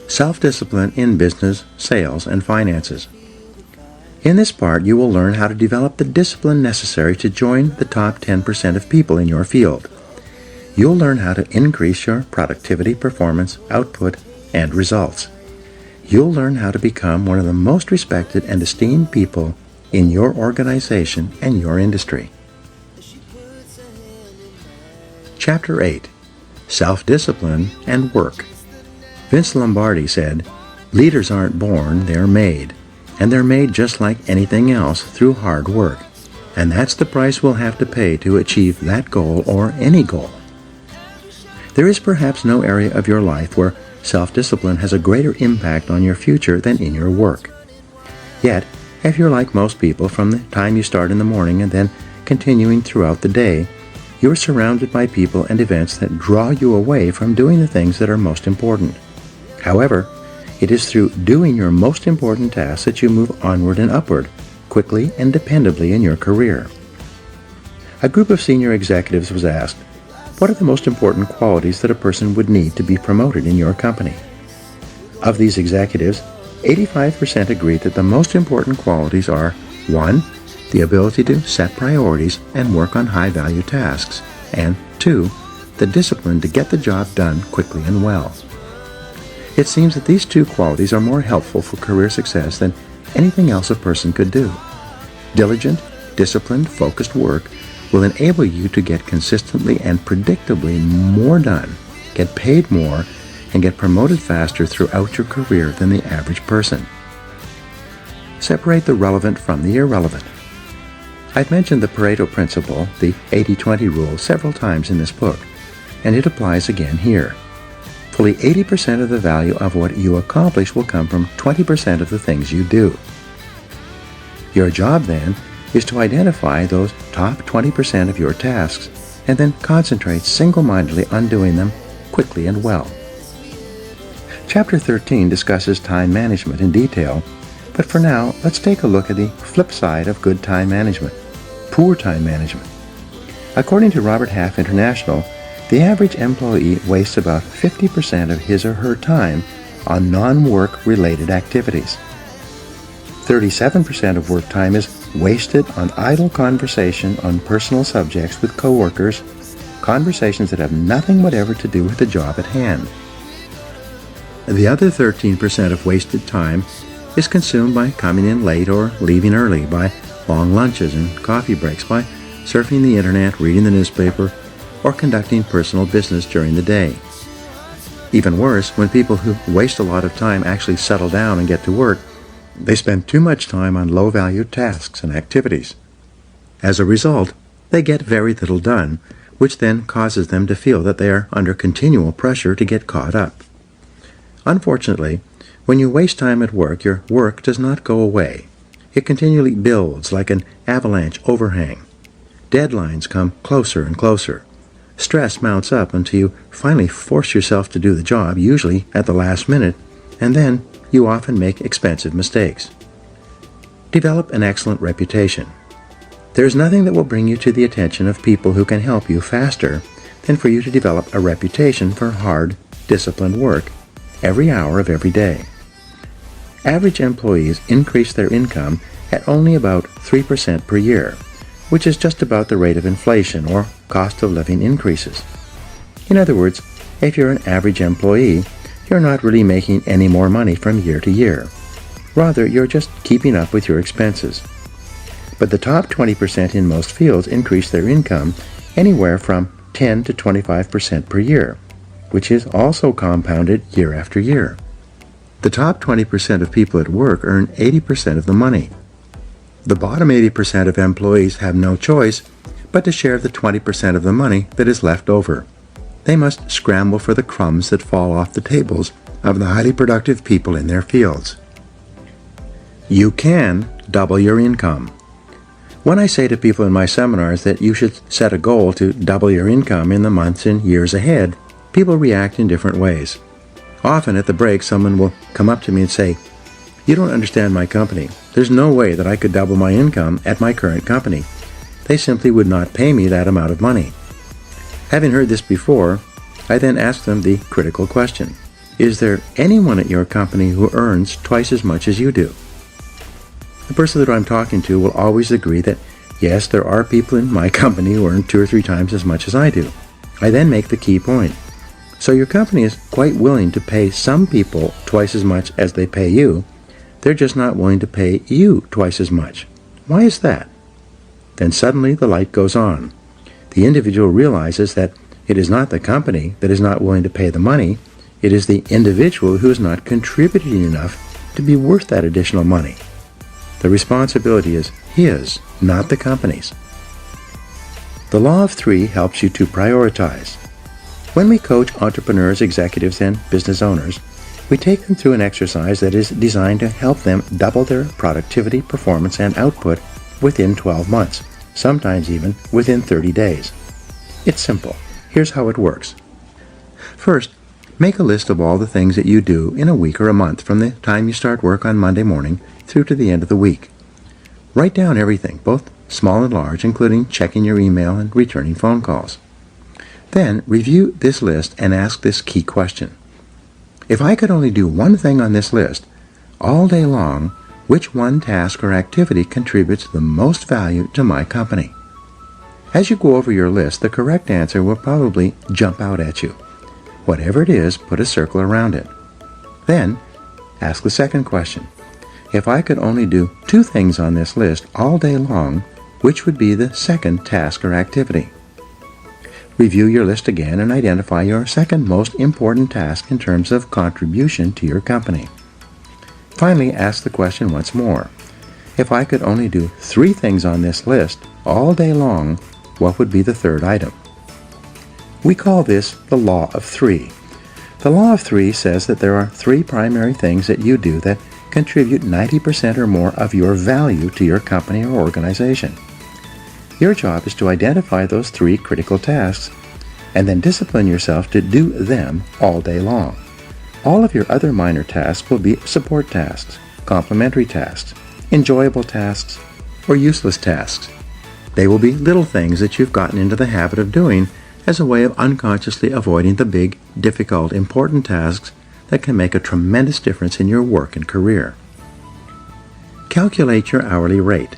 Self-discipline in business, sales, and finances. In this part, you will learn how to develop the discipline necessary to join the top 10% of people in your field. You'll learn how to increase your productivity, performance, output, and results. You'll learn how to become one of the most respected and esteemed people in your organization and your industry. Chapter 8. Self-discipline and work. Vince Lombardi said, "Leaders aren't born, they're made. And they're made just like anything else through hard work. And that's the price we'll have to pay to achieve that goal or any goal." There is perhaps no area of your life where self-discipline has a greater impact on your future than in your work. Yet, if you're like most people, from the time you start in the morning and then continuing throughout the day, you're surrounded by people and events that draw you away from doing the things that are most important. However, it is through doing your most important tasks that you move onward and upward, quickly and dependably in your career. A group of senior executives was asked, "What are the most important qualities that a person would need to be promoted in your company?" Of these executives, 85% agreed that the most important qualities are 1. The ability to set priorities and work on high-value tasks, and 2. The discipline to get the job done quickly and well. It seems that these two qualities are more helpful for career success than anything else a person could do. Diligent, disciplined, focused work will enable you to get consistently and predictably more done, get paid more, and get promoted faster throughout your career than the average person. Separate the relevant from the irrelevant. I've mentioned the Pareto principle, the 80-20 rule, several times in this book, and it applies again here. Fully 80% of the value of what you accomplish will come from 20% of the things you do. Your job, then, is to identify those top 20% of your tasks and then concentrate single-mindedly on doing them quickly and well. Chapter 13 discusses time management in detail, but for now, let's take a look at the flip side of good time management, poor time management. According to Robert Half International, the average employee wastes about 50% of his or her time on non-work related activities. 37% of work time is wasted on idle conversation on personal subjects with coworkers, conversations that have nothing whatever to do with the job at hand. The other 13% of wasted time is consumed by coming in late or leaving early, by long lunches and coffee breaks, by surfing the internet, reading the newspaper, or conducting personal business during the day. Even worse, when people who waste a lot of time actually settle down and get to work, they spend too much time on low-value tasks and activities. As a result, they get very little done, which then causes them to feel that they are under continual pressure to get caught up. Unfortunately, when you waste time at work, your work does not go away. It continually builds like an avalanche overhang. Deadlines come closer and closer. Stress mounts up until you finally force yourself to do the job, usually at the last minute, and then you often make expensive mistakes. Develop an excellent reputation. There is nothing that will bring you to the attention of people who can help you faster than for you to develop a reputation for hard, disciplined work every hour of every day. Average employees increase their income at only about 3% per year, which is just about the rate of inflation or cost of living increases. In other words, if you're an average employee, you're not really making any more money from year to year. Rather, you're just keeping up with your expenses. But the top 20% in most fields increase their income anywhere from 10 to 25% per year, which is also compounded year after year. The top 20% of people at work earn 80% of the money. The bottom 80% of employees have no choice but to share the 20% of the money that is left over. They must scramble for the crumbs that fall off the tables of the highly productive people in their fields. You can double your income. When I say to people in my seminars that you should set a goal to double your income in the months and years ahead, people react in different ways. Often at the break, someone will come up to me and say, "You don't understand my company. There's no way that I could double my income at my current company. They simply would not pay me that amount of money." Having heard this before, I then ask them the critical question. Is there anyone at your company who earns twice as much as you do? The person that I'm talking to will always agree that, yes, there are people in my company who earn 2 or 3 times as much as I do. I then make the key point. So your company is quite willing to pay some people twice as much as they pay you. They're just not willing to pay you twice as much. Why is that? Then suddenly the light goes on. The individual realizes that it is not the company that is not willing to pay the money. It is the individual who is not contributing enough to be worth that additional money. The responsibility is his, not the company's. The law of 3 helps you to prioritize. When we coach entrepreneurs, executives, and business owners, we take them through an exercise that is designed to help them double their productivity, performance, and output within 12 months, sometimes even within 30 days. It's simple. Here's how it works. First, make a list of all the things that you do in a week or a month from the time you start work on Monday morning through to the end of the week. Write down everything, both small and large, including checking your email and returning phone calls. Then review this list and ask this key question. If I could only do one thing on this list all day long, which one task or activity contributes the most value to my company? As you go over your list, the correct answer will probably jump out at you. Whatever it is, put a circle around it. Then, ask the second question. If I could only do 2 things on this list all day long, which would be the second task or activity? Review your list again and identify your second most important task in terms of contribution to your company. Finally, ask the question once more. If I could only do 3 things on this list all day long, what would be the third item? We call this the law of 3. The law of 3 says that there are 3 primary things that you do that contribute 90% or more of your value to your company or organization. Your job is to identify those 3 critical tasks and then discipline yourself to do them all day long. All of your other minor tasks will be support tasks, complementary tasks, enjoyable tasks, or useless tasks. They will be little things that you've gotten into the habit of doing as a way of unconsciously avoiding the big, difficult, important tasks that can make a tremendous difference in your work and career. Calculate your hourly rate.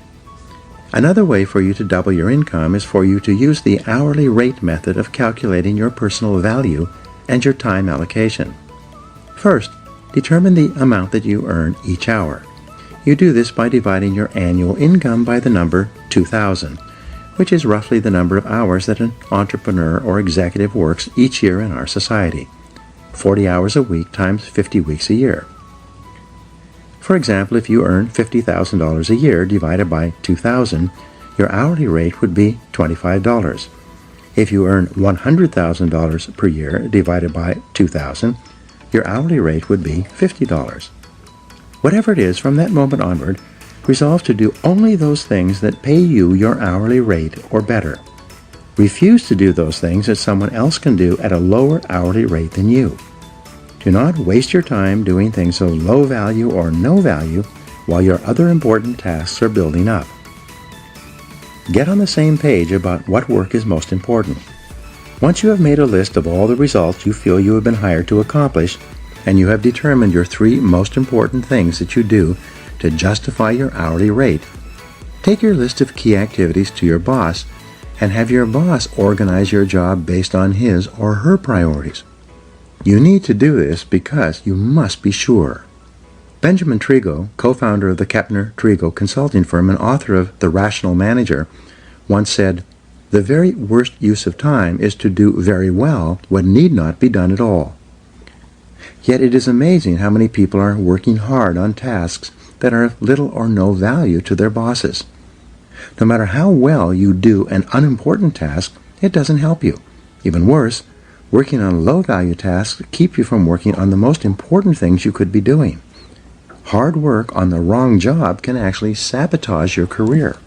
Another way for you to double your income is for you to use the hourly rate method of calculating your personal value and your time allocation. First, determine the amount that you earn each hour. You do this by dividing your annual income by the number 2,000, which is roughly the number of hours that an entrepreneur or executive works each year in our society. 40 hours a week times 50 weeks a year. For example, if you earn $50,000 a year divided by 2,000, your hourly rate would be $25. If you earn $100,000 per year divided by 2,000, your hourly rate would be $50. Whatever it is, from that moment onward, resolve to do only those things that pay you your hourly rate or better. Refuse to do those things that someone else can do at a lower hourly rate than you. Do not waste your time doing things of low value or no value while your other important tasks are building up. Get on the same page about what work is most important. Once you have made a list of all the results you feel you have been hired to accomplish, and you have determined your 3 most important things that you do to justify your hourly rate, take your list of key activities to your boss and have your boss organize your job based on his or her priorities. You need to do this because you must be sure. Benjamin Trigo, co-founder of the Kepner-Trigo consulting firm and author of The Rational Manager, once said, "The very worst use of time is to do very well what need not be done at all." Yet it is amazing how many people are working hard on tasks that are of little or no value to their bosses. No matter how well you do an unimportant task, it doesn't help you. Even worse, working on low-value tasks keep you from working on the most important things you could be doing. Hard work on the wrong job can actually sabotage your career.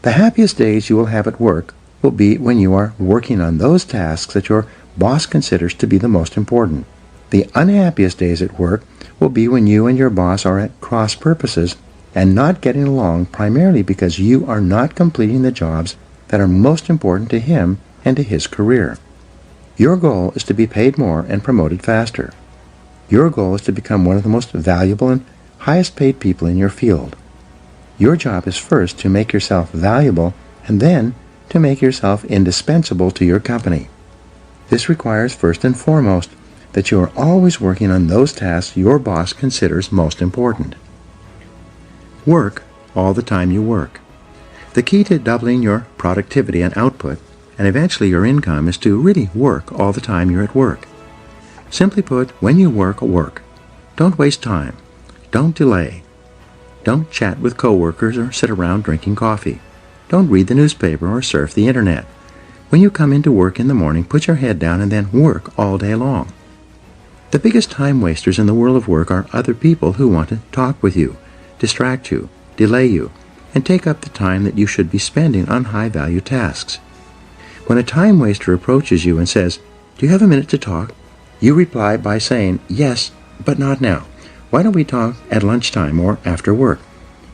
The happiest days you will have at work will be when you are working on those tasks that your boss considers to be the most important. The unhappiest days at work will be when you and your boss are at cross purposes and not getting along, primarily because you are not completing the jobs that are most important to him and to his career. Your goal is to be paid more and promoted faster. Your goal is to become one of the most valuable and highest paid people in your field. Your job is first to make yourself valuable and then to make yourself indispensable to your company. This requires first and foremost that you are always working on those tasks your boss considers most important. Work all the time you work. The key to doubling your productivity and output, and eventually your income, is to really work all the time you're at work. Simply put, when you work, work. Don't waste time. Don't delay. Don't chat with coworkers or sit around drinking coffee. Don't read the newspaper or surf the internet. When you come into work in the morning, put your head down and then work all day long. The biggest time wasters in the world of work are other people who want to talk with you, distract you, delay you, and take up the time that you should be spending on high-value tasks. When a time waster approaches you and says, "Do you have a minute to talk?" you reply by saying, "Yes, but not now. Why don't we talk at lunchtime or after work?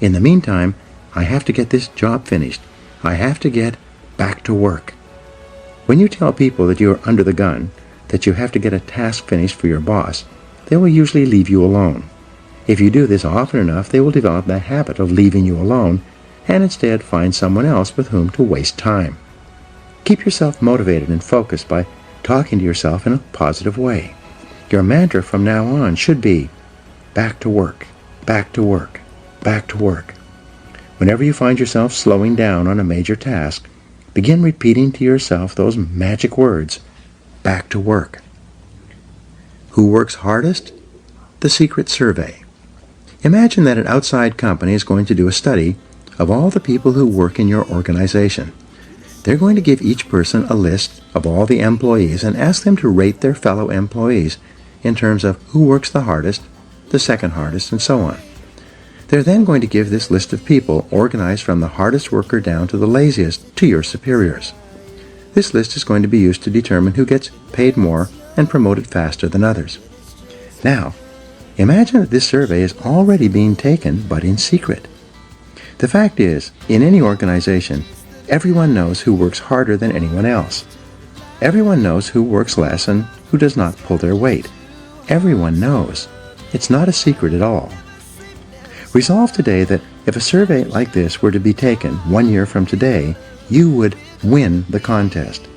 In the meantime, I have to get this job finished. I have to get back to work." When you tell people that you are under the gun, that you have to get a task finished for your boss, they will usually leave you alone. If you do this often enough, they will develop the habit of leaving you alone and instead find someone else with whom to waste time. Keep yourself motivated and focused by talking to yourself in a positive way. Your mantra from now on should be, back to work, back to work, back to work. Whenever you find yourself slowing down on a major task, begin repeating to yourself those magic words, back to work. Who works hardest? The Secret Survey. Imagine that an outside company is going to do a study of all the people who work in your organization. They're going to give each person a list of all the employees and ask them to rate their fellow employees in terms of who works the hardest, the second hardest, and so on. They're then going to give this list of people, organized from the hardest worker down to the laziest, to your superiors. This list is going to be used to determine who gets paid more and promoted faster than others. Now, imagine that this survey is already being taken, but in secret. The fact is, in any organization, everyone knows who works harder than anyone else. Everyone knows who works less and who does not pull their weight. Everyone knows. It's not a secret at all. Resolve today that if a survey like this were to be taken 1 year from today, you would win the contest.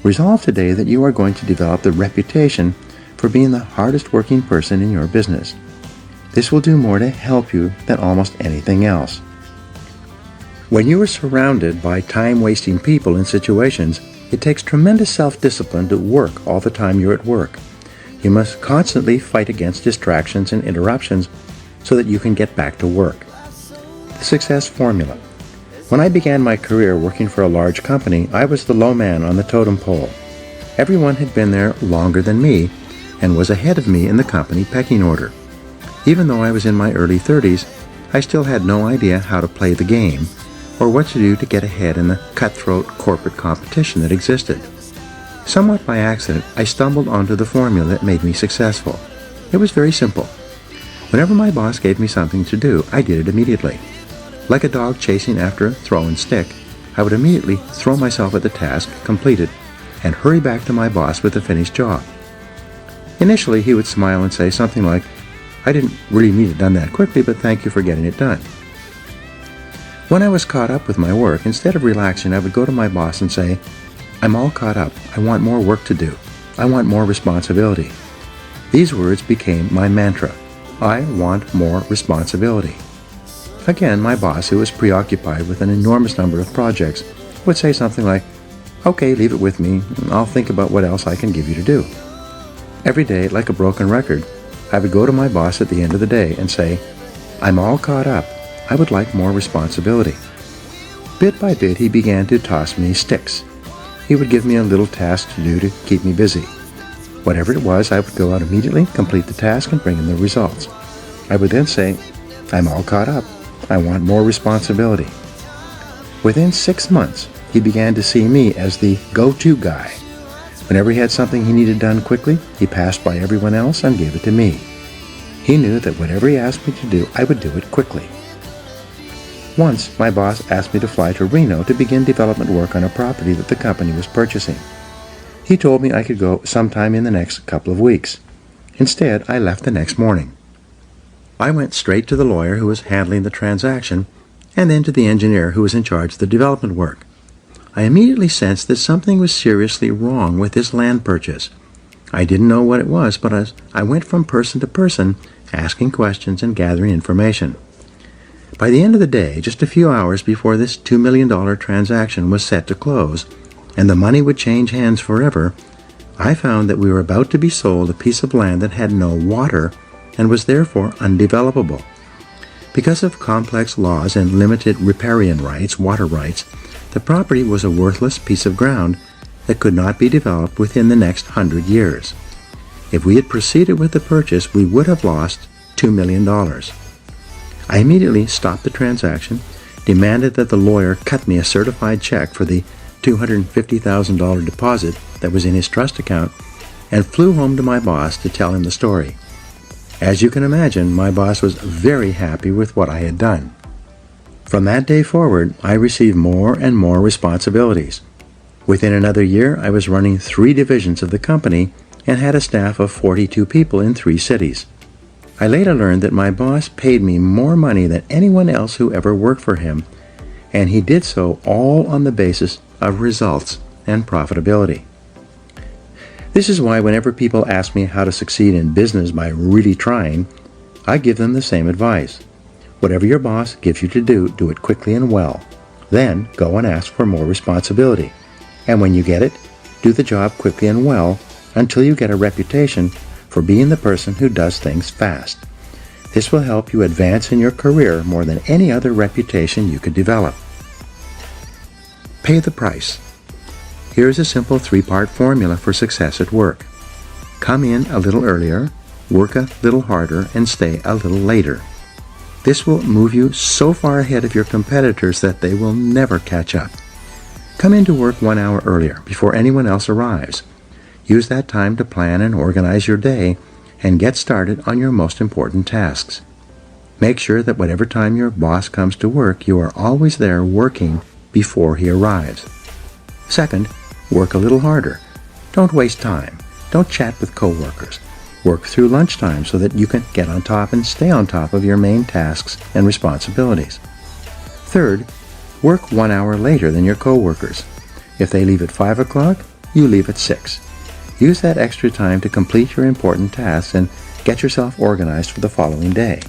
Resolve today that you are going to develop the reputation for being the hardest working person in your business. This will do more to help you than almost anything else. When you are surrounded by time-wasting people and situations, it takes tremendous self-discipline to work all the time you're at work. You must constantly fight against distractions and interruptions so that you can get back to work. The success formula. When I began my career working for a large company, I was the low man on the totem pole. Everyone had been there longer than me and was ahead of me in the company pecking order. Even though I was in my early 30s, I still had no idea how to play the game or what to do to get ahead in the cutthroat corporate competition that existed. Somewhat by accident, I stumbled onto the formula that made me successful. It was very simple. Whenever my boss gave me something to do, I did it immediately. Like a dog chasing after a thrown stick, I would immediately throw myself at the task, complete it, and hurry back to my boss with the finished job. Initially, he would smile and say something like, "I didn't really need it done that quickly, but thank you for getting it done." When I was caught up with my work, instead of relaxing, I would go to my boss and say, "I'm all caught up. I want more work to do. I want more responsibility." These words became my mantra. I want more responsibility. Again, my boss, who was preoccupied with an enormous number of projects, would say something like, "Okay, leave it with me. I'll think about what else I can give you to do." Every day, like a broken record, I would go to my boss at the end of the day and say, "I'm all caught up. I would like more responsibility." Bit by bit, he began to toss me sticks. He would give me a little task to do to keep me busy. Whatever it was, I would go out immediately, complete the task, and bring him the results. I would then say, "I'm all caught up. I want more responsibility." Within 6 months, he began to see me as the go-to guy. Whenever he had something he needed done quickly, he passed by everyone else and gave it to me. He knew that whatever he asked me to do, I would do it quickly. Once, my boss asked me to fly to Reno to begin development work on a property that the company was purchasing. He told me I could go sometime in the next couple of weeks. Instead, I left the next morning. I went straight to the lawyer who was handling the transaction, and then to the engineer who was in charge of the development work. I immediately sensed that something was seriously wrong with this land purchase. I didn't know what it was, but as I went from person to person, asking questions and gathering information. By the end of the day, just a few hours before this $2 million transaction was set to close, and the money would change hands forever, I found that we were about to be sold a piece of land that had no water and was therefore undevelopable. Because of complex laws and limited riparian rights, water rights, the property was a worthless piece of ground that could not be developed within the next 100 years. If we had proceeded with the purchase, we would have lost $2 million. I immediately stopped the transaction, demanded that the lawyer cut me a certified check for the $250,000 deposit that was in his trust account, and flew home to my boss to tell him the story. As you can imagine, my boss was very happy with what I had done. From that day forward, I received more and more responsibilities. Within another year, I was running 3 divisions of the company and had a staff of 42 people in 3 cities. I later learned that my boss paid me more money than anyone else who ever worked for him, and he did so all on the basis of results and profitability. This is why whenever people ask me how to succeed in business by really trying, I give them the same advice. Whatever your boss gives you to do, do it quickly and well. Then go and ask for more responsibility. And when you get it, do the job quickly and well until you get a reputation for being the person who does things fast. This will help you advance in your career more than any other reputation you could develop. Pay the price. Here's a simple 3-part formula for success at work. Come in a little earlier, work a little harder, and stay a little later. This will move you so far ahead of your competitors that they will never catch up. Come into work 1 hour earlier, before anyone else arrives. Use that time to plan and organize your day, and get started on your most important tasks. Make sure that whatever time your boss comes to work, you are always there working before he arrives. Second, work a little harder. Don't waste time. Don't chat with coworkers. Work through lunchtime so that you can get on top and stay on top of your main tasks and responsibilities. Third, work 1 hour later than your coworkers. If they leave at 5 o'clock, you leave at 6. Use that extra time to complete your important tasks and get yourself organized for the following day.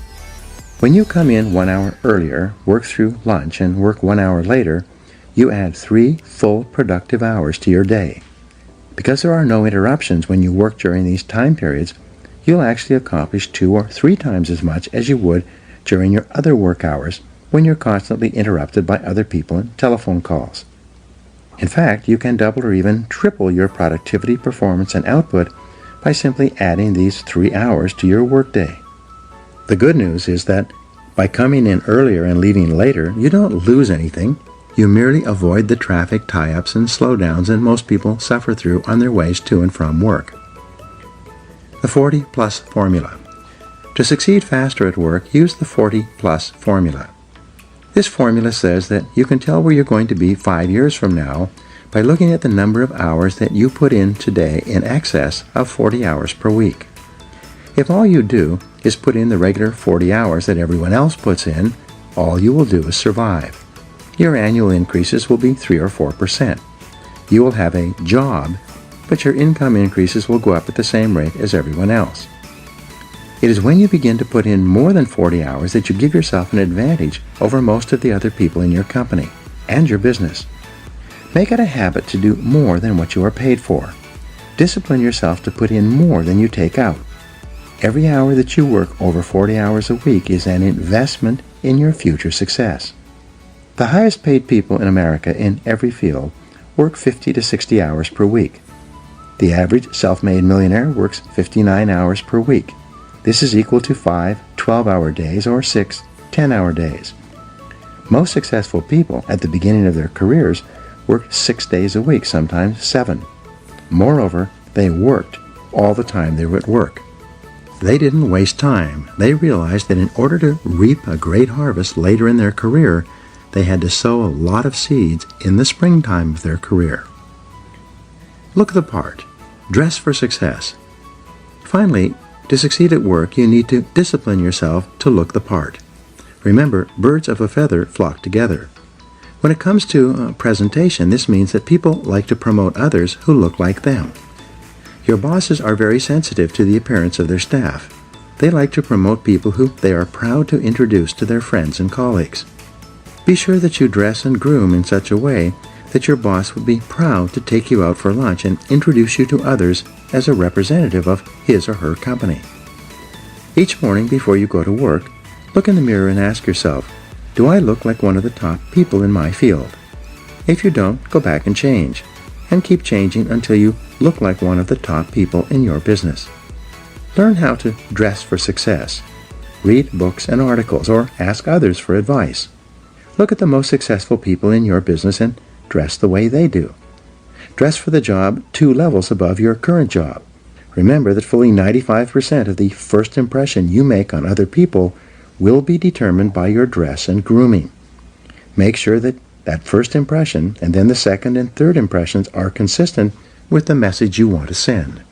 When you come in 1 hour earlier, work through lunch, and work 1 hour later, you add 3 full productive hours to your day. Because there are no interruptions when you work during these time periods, you'll actually accomplish 2 or 3 times as much as you would during your other work hours when you're constantly interrupted by other people and telephone calls. In fact, you can double or even triple your productivity, performance, and output by simply adding these 3 hours to your workday. The good news is that by coming in earlier and leaving later, you don't lose anything. You merely avoid the traffic tie-ups and slowdowns that most people suffer through on their ways to and from work. The 40-plus formula. To succeed faster at work, use the 40-plus formula. This formula says that you can tell where you're going to be 5 years from now by looking at the number of hours that you put in today in excess of 40 hours per week. If all you do is put in the regular 40 hours that everyone else puts in, all you will do is survive. Your annual increases will be 3 or 4%. You will have a job, but your income increases will go up at the same rate as everyone else. It is when you begin to put in more than 40 hours that you give yourself an advantage over most of the other people in your company and your business. Make it a habit to do more than what you are paid for. Discipline yourself to put in more than you take out. Every hour that you work over 40 hours a week is an investment in your future success. The highest paid people in America in every field work 50 to 60 hours per week. The average self-made millionaire works 59 hours per week. This is equal to 5 12-hour days or 6 10-hour days. Most successful people at the beginning of their careers worked 6 days a week, sometimes 7. Moreover, they worked all the time they were at work. They didn't waste time. They realized that in order to reap a great harvest later in their career, they had to sow a lot of seeds in the springtime of their career. Look the part. Dress for success. Finally, to succeed at work, you need to discipline yourself to look the part. Remember, birds of a feather flock together. When it comes to presentation, this means that people like to promote others who look like them. Your bosses are very sensitive to the appearance of their staff. They like to promote people who they are proud to introduce to their friends and colleagues. Be sure that you dress and groom in such a way that your boss would be proud to take you out for lunch and introduce you to others as a representative of his or her company. Each morning before you go to work, look in the mirror and ask yourself, do I look like one of the top people in my field? If you don't, go back and change, and keep changing until you look like one of the top people in your business. Learn how to dress for success. Read books and articles, or ask others for advice. Look at the most successful people in your business and dress the way they do. Dress for the job 2 levels above your current job. Remember that fully 95% of the first impression you make on other people will be determined by your dress and grooming. Make sure that that first impression and then the second and third impressions are consistent with the message you want to send.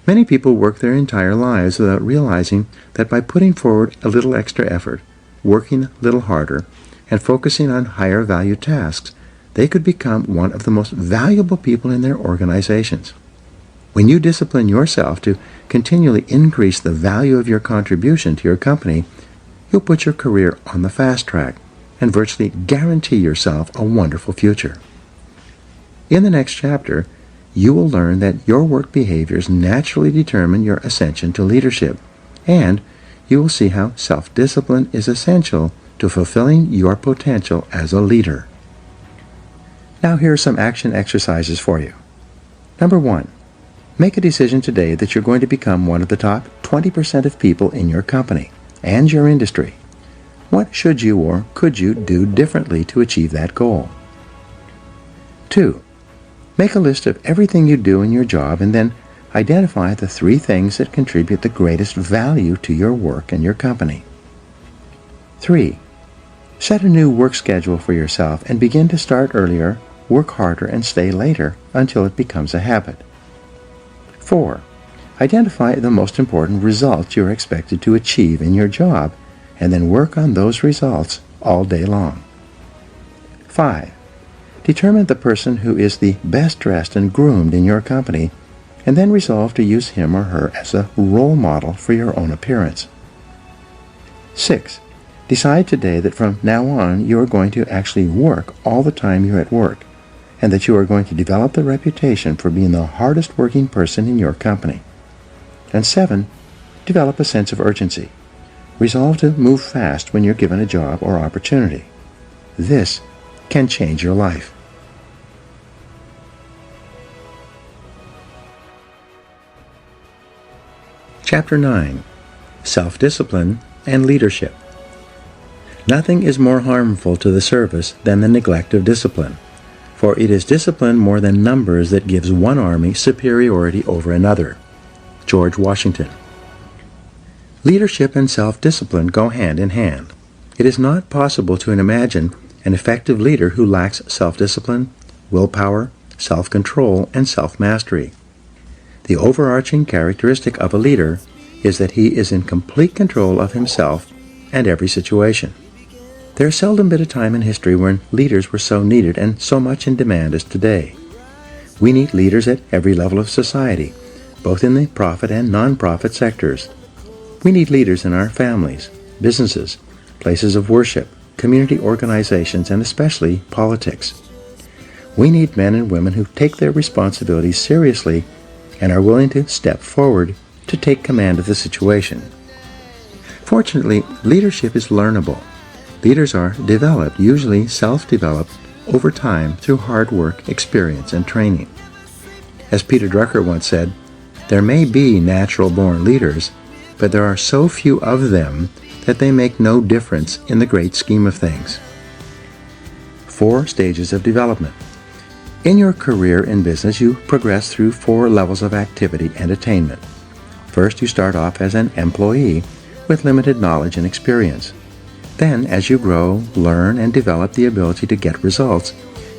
Many people work their entire lives without realizing that by putting forward a little extra effort, working a little harder, and focusing on higher value tasks, they could become one of the most valuable people in their organizations. When you discipline yourself to continually increase the value of your contribution to your company, you'll put your career on the fast track and virtually guarantee yourself a wonderful future. In the next chapter, you will learn that your work behaviors naturally determine your ascension to leadership, and you will see how self-discipline is essential to fulfilling your potential as a leader. Now here are some action exercises for you. Number 1. Make a decision today that you're going to become one of the top 20% of people in your company and your industry. What should you or could you do differently to achieve that goal? 2. Make a list of everything you do in your job and then identify the 3 things that contribute the greatest value to your work and your company. 3. Set a new work schedule for yourself and begin to start earlier, work harder, and stay later until it becomes a habit. 4. Identify the most important results you're expected to achieve in your job and then work on those results all day long. 5. Determine the person who is the best dressed and groomed in your company and then resolve to use him or her as a role model for your own appearance. 6. Decide today that from now on you are going to actually work all the time you're at work and that you are going to develop the reputation for being the hardest working person in your company. And 7. Develop a sense of urgency. Resolve to move fast when you're given a job or opportunity. This can change your life. Chapter 9. Self-Discipline and Leadership. Nothing is more harmful to the service than the neglect of discipline, for it is discipline more than numbers that gives one army superiority over another. George Washington. Leadership and self-discipline go hand in hand. It is not possible to imagine an effective leader who lacks self-discipline, willpower, self-control, and self-mastery. The overarching characteristic of a leader is that he is in complete control of himself and every situation. There has seldom been a time in history when leaders were so needed and so much in demand as today. We need leaders at every level of society, both in the profit and non-profit sectors. We need leaders in our families, businesses, places of worship, community organizations, and especially politics. We need men and women who take their responsibilities seriously and are willing to step forward to take command of the situation. Fortunately, leadership is learnable. Leaders are developed, usually self-developed, over time through hard work, experience, and training. As Peter Drucker once said, there may be natural-born leaders, but there are so few of them that they make no difference in the great scheme of things. 4 stages of development. In your career in business, you progress through 4 levels of activity and attainment. First, you start off as an employee with limited knowledge and experience. Then, as you grow, learn, and develop the ability to get results,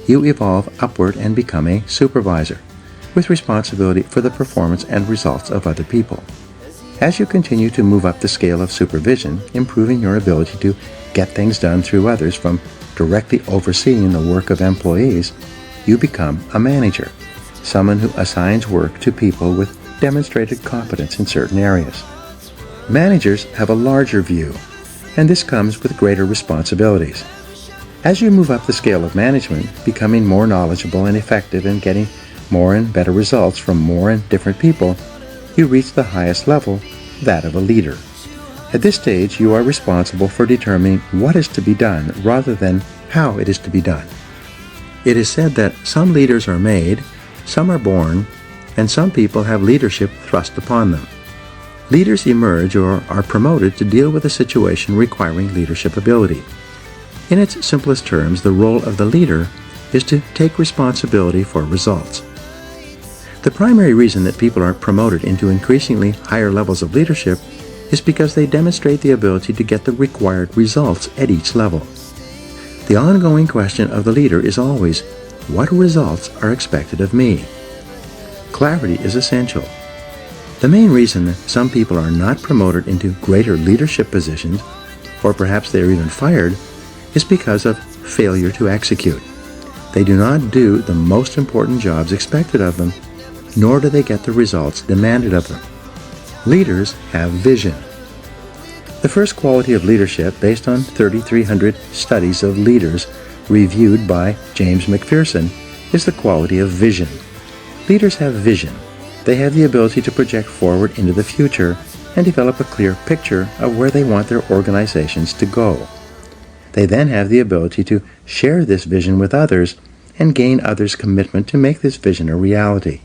you evolve upward and become a supervisor. with responsibility for the performance and results of other people. As you continue to move up the scale of supervision, improving your ability to get things done through others from directly overseeing the work of employees, you become a manager, someone who assigns work to people with demonstrated competence in certain areas. Managers have a larger view, and this comes with greater responsibilities. As you move up the scale of management, becoming more knowledgeable and effective and getting more and better results from more and different people, you reach the highest level, that of a leader. At this stage, you are responsible for determining what is to be done rather than how it is to be done. It is said that some leaders are made, some are born, and some people have leadership thrust upon them. Leaders emerge or are promoted to deal with a situation requiring leadership ability. In its simplest terms, the role of the leader is to take responsibility for results. The primary reason that people are promoted into increasingly higher levels of leadership is because they demonstrate the ability to get the required results at each level. The ongoing question of the leader is always, what results are expected of me? Clarity is essential. The main reason that some people are not promoted into greater leadership positions, or perhaps they are even fired, is because of failure to execute. They do not do the most important jobs expected of them, nor do they get the results demanded of them. Leaders have vision. The first quality of leadership, based on 3,300 studies of leaders reviewed by James McPherson, is the quality of vision. Leaders have vision. They have the ability to project forward into the future and develop a clear picture of where they want their organizations to go. They then have the ability to share this vision with others and gain others' commitment to make this vision a reality.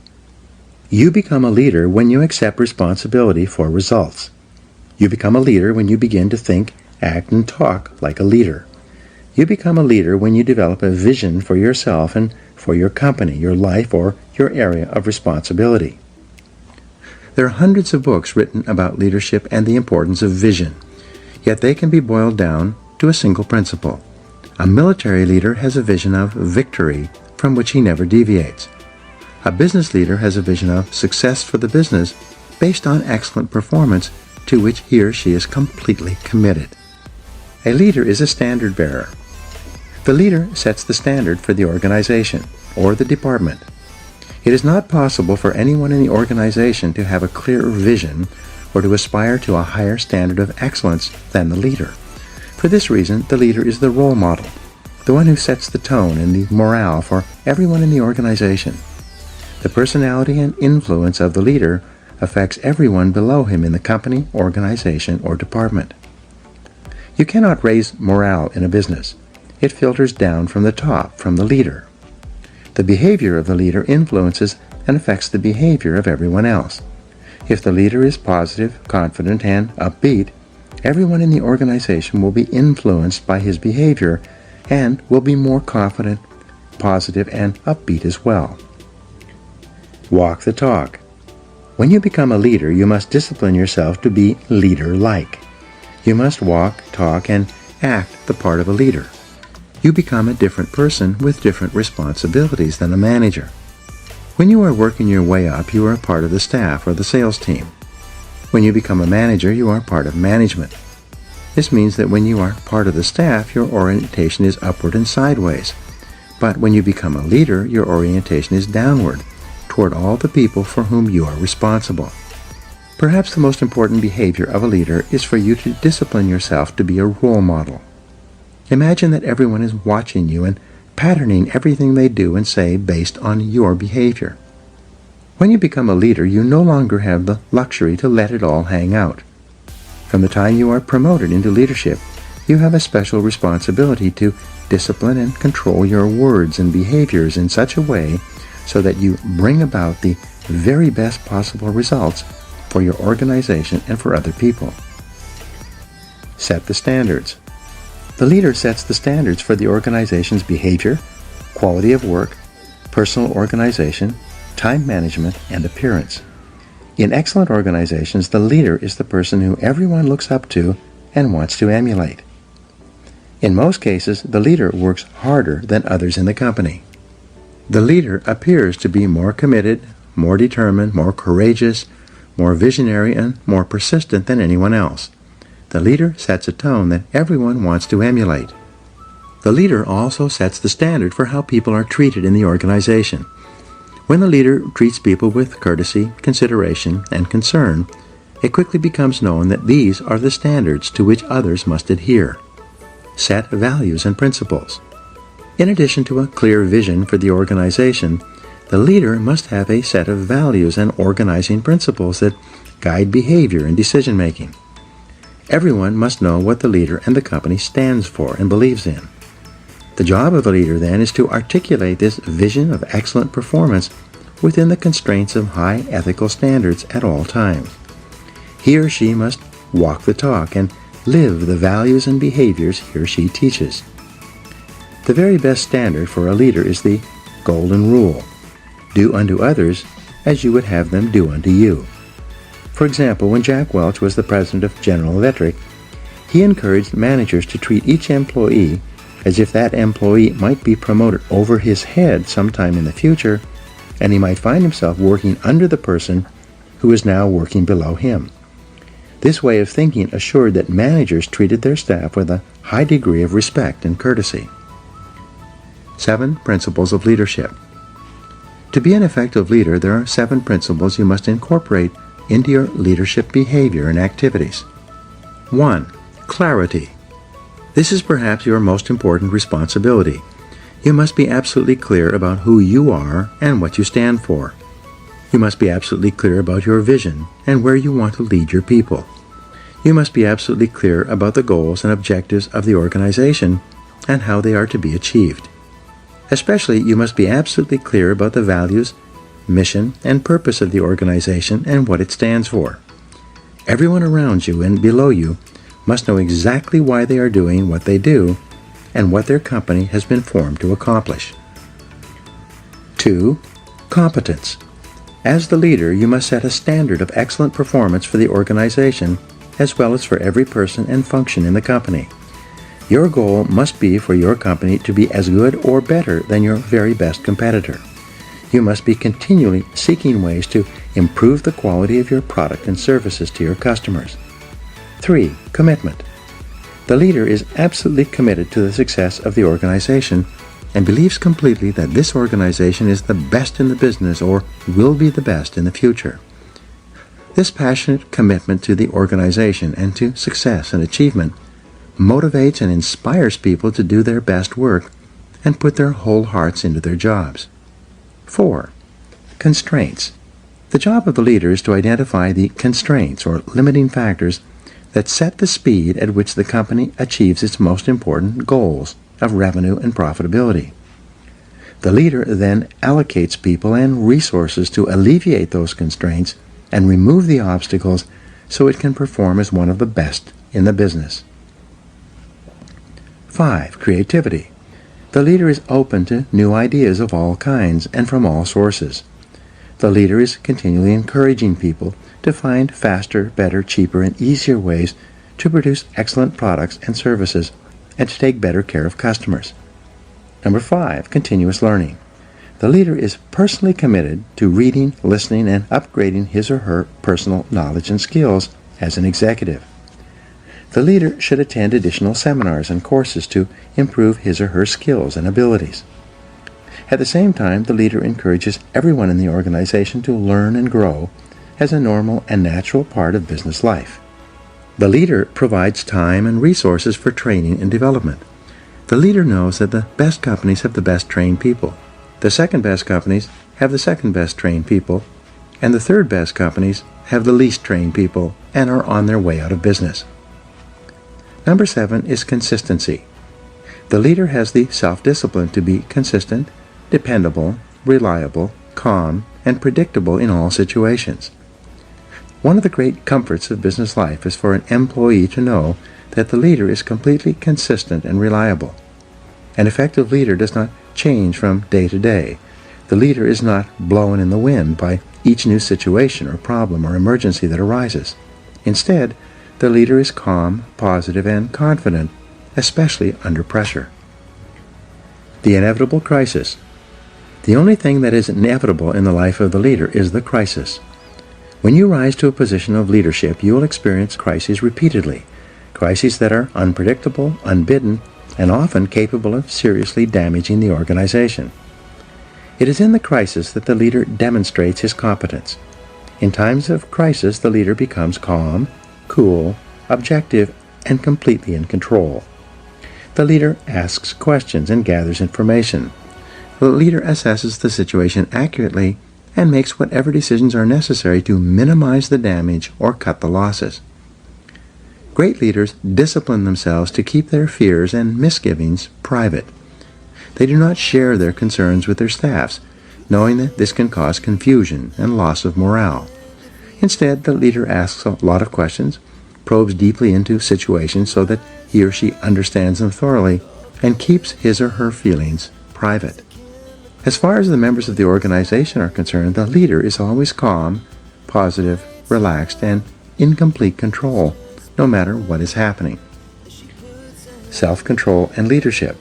You become a leader when you accept responsibility for results. You become a leader when you begin to think, act, and talk like a leader. You become a leader when you develop a vision for yourself and for your company, your life, or your area of responsibility. There are hundreds of books written about leadership and the importance of vision, yet they can be boiled down to a single principle. A military leader has a vision of victory from which he never deviates. A business leader has a vision of success for the business based on excellent performance to which he or she is completely committed. A leader is a standard bearer. The leader sets the standard for the organization or the department. It is not possible for anyone in the organization to have a clearer vision or to aspire to a higher standard of excellence than the leader. For this reason, the leader is the role model, the one who sets the tone and the morale for everyone in the organization. The personality and influence of the leader affects everyone below him in the company, organization, or department. You cannot raise morale in a business. It filters down from the top, from the leader. The behavior of the leader influences and affects the behavior of everyone else. If the leader is positive, confident, and upbeat, everyone in the organization will be influenced by his behavior and will be more confident, positive, and upbeat as well. Walk the talk. When you become a leader, you must discipline yourself to be leader-like. You must walk, talk, and act the part of a leader. You become a different person with different responsibilities than a manager. When you are working your way up, you are a part of the staff or the sales team. When you become a manager, you are part of management. This means that when you are part of the staff, your orientation is upward and sideways. But when you become a leader, your orientation is downward, toward all the people for whom you are responsible. Perhaps the most important behavior of a leader is for you to discipline yourself to be a role model. Imagine that everyone is watching you and patterning everything they do and say based on your behavior. When you become a leader, you no longer have the luxury to let it all hang out. From the time you are promoted into leadership, you have a special responsibility to discipline and control your words and behaviors in such a way so that you bring about the very best possible results for your organization and for other people. Set the standards. The leader sets the standards for the organization's behavior, quality of work, personal organization, time management, and appearance. In excellent organizations, the leader is the person who everyone looks up to and wants to emulate. In most cases, the leader works harder than others in the company. The leader appears to be more committed, more determined, more courageous, more visionary, and more persistent than anyone else. The leader sets a tone that everyone wants to emulate. The leader also sets the standard for how people are treated in the organization. When the leader treats people with courtesy, consideration, and concern, it quickly becomes known that these are the standards to which others must adhere. Set values and principles. In addition to a clear vision for the organization, the leader must have a set of values and organizing principles that guide behavior and decision-making. Everyone must know what the leader and the company stands for and believes in. The job of a leader, then, is to articulate this vision of excellent performance within the constraints of high ethical standards at all times. He or she must walk the talk and live the values and behaviors he or she teaches. The very best standard for a leader is the golden rule: do unto others as you would have them do unto you. For example, when Jack Welch was the president of General Electric, he encouraged managers to treat each employee as if that employee might be promoted over his head sometime in the future, and he might find himself working under the person who is now working below him. This way of thinking assured that managers treated their staff with a high degree of respect and courtesy. 7 principles of leadership. To be an effective leader, there are 7 principles you must incorporate into your leadership behavior and activities. 1. Clarity. This is perhaps your most important responsibility. You must be absolutely clear about who you are and what you stand for. You must be absolutely clear about your vision and where you want to lead your people. You must be absolutely clear about the goals and objectives of the organization and how they are to be achieved. Especially, you must be absolutely clear about the values, mission, and purpose of the organization and what it stands for. Everyone around you and below you must know exactly why they are doing what they do and what their company has been formed to accomplish. 2. Competence. As the leader, you must set a standard of excellent performance for the organization as well as for every person and function in the company. Your goal must be for your company to be as good or better than your very best competitor. You must be continually seeking ways to improve the quality of your product and services to your customers. 3. Commitment. The leader is absolutely committed to the success of the organization and believes completely that this organization is the best in the business or will be the best in the future. This passionate commitment to the organization and to success and achievement motivates and inspires people to do their best work and put their whole hearts into their jobs. 4. Constraints. The job of the leader is to identify the constraints or limiting factors that set the speed at which the company achieves its most important goals of revenue and profitability. The leader then allocates people and resources to alleviate those constraints and remove the obstacles so it can perform as one of the best in the business. 5. Creativity. The leader is open to new ideas of all kinds and from all sources. The leader is continually encouraging people to find faster, better, cheaper, and easier ways to produce excellent products and services and to take better care of customers. Number 5. Continuous learning. The leader is personally committed to reading, listening, and upgrading his or her personal knowledge and skills as an executive. The leader should attend additional seminars and courses to improve his or her skills and abilities. At the same time, the leader encourages everyone in the organization to learn and grow as a normal and natural part of business life. The leader provides time and resources for training and development. The leader knows that the best companies have the best trained people. The second best companies have the second best trained people, and the third best companies have the least trained people and are on their way out of business. Number 7 is consistency. The leader has the self-discipline to be consistent, dependable, reliable, calm, and predictable in all situations. One of the great comforts of business life is for an employee to know that the leader is completely consistent and reliable. An effective leader does not change from day to day. The leader is not blown in the wind by each new situation or problem or emergency that arises. Instead, the leader is calm, positive, and confident, especially under pressure. The inevitable crisis. The only thing that is inevitable in the life of the leader is the crisis. When you rise to a position of leadership, you will experience crises repeatedly, crises that are unpredictable, unbidden, and often capable of seriously damaging the organization. It is in the crisis that the leader demonstrates his competence. In times of crisis, the leader becomes calm, cool, objective, and completely in control. The leader asks questions and gathers information. The leader assesses the situation accurately and makes whatever decisions are necessary to minimize the damage or cut the losses. Great leaders discipline themselves to keep their fears and misgivings private. They do not share their concerns with their staffs, knowing that this can cause confusion and loss of morale. Instead, the leader asks a lot of questions, probes deeply into situations so that he or she understands them thoroughly, and keeps his or her feelings private. As far as the members of the organization are concerned, the leader is always calm, positive, relaxed, and in complete control, no matter what is happening. Self-control and leadership.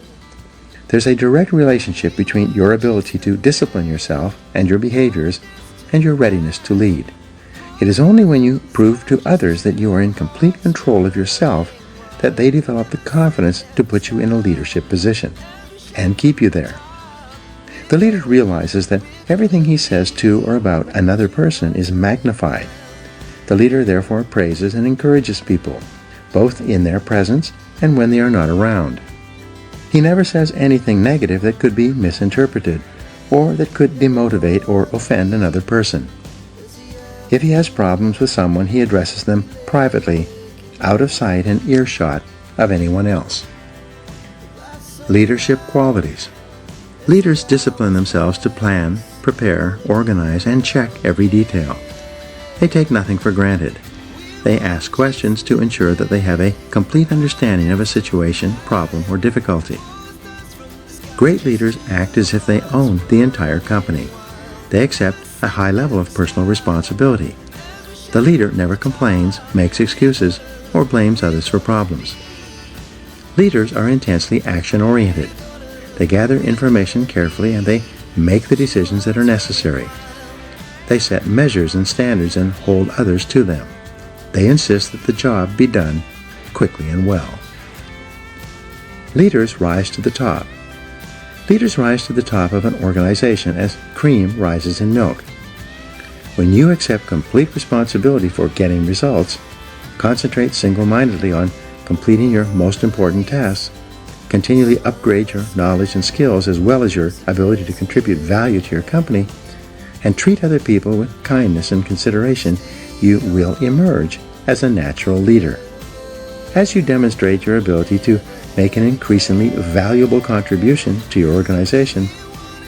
There's a direct relationship between your ability to discipline yourself and your behaviors and your readiness to lead. It is only when you prove to others that you are in complete control of yourself that they develop the confidence to put you in a leadership position and keep you there. The leader realizes that everything he says to or about another person is magnified. The leader therefore praises and encourages people, both in their presence and when they are not around. He never says anything negative that could be misinterpreted or that could demotivate or offend another person. If he has problems with someone, he addresses them privately, out of sight and earshot of anyone else. Leadership qualities. Leaders discipline themselves to plan, prepare, organize, and check every detail. They take nothing for granted. They ask questions to ensure that they have a complete understanding of a situation, problem, or difficulty. Great leaders act as if they own the entire company. They accept a high level of personal responsibility. The leader never complains, makes excuses, or blames others for problems. Leaders are intensely action-oriented. They gather information carefully and they make the decisions that are necessary. They set measures and standards and hold others to them. They insist that the job be done quickly and well. Leaders rise to the top. Leaders rise to the top of an organization as cream rises in milk. When you accept complete responsibility for getting results, concentrate single-mindedly on completing your most important tasks, continually upgrade your knowledge and skills as well as your ability to contribute value to your company, and treat other people with kindness and consideration, you will emerge as a natural leader. As you demonstrate your ability to make an increasingly valuable contribution to your organization,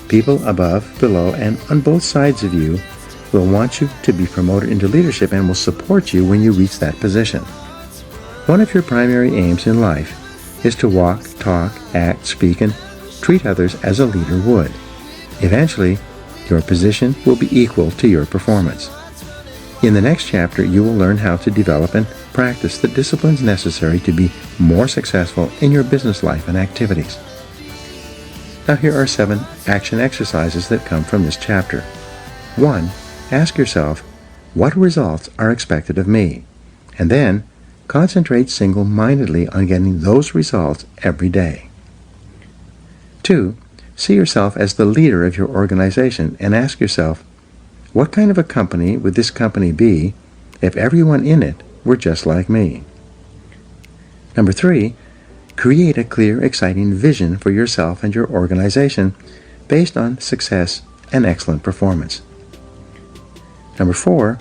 people above, below, and on both sides of you will want you to be promoted into leadership and will support you when you reach that position. One of your primary aims in life is to walk, talk, act, speak, and treat others as a leader would. Eventually, your position will be equal to your performance. In the next chapter, you will learn how to develop and practice the disciplines necessary to be more successful in your business life and activities. Now here are 7 action exercises that come from this chapter. 1. Ask yourself, what results are expected of me? And then, concentrate single-mindedly on getting those results every day. 2. See yourself as the leader of your organization and ask yourself, what kind of a company would this company be if everyone in it were just like me? Number 3, create a clear, exciting vision for yourself and your organization based on success and excellent performance. Number 4,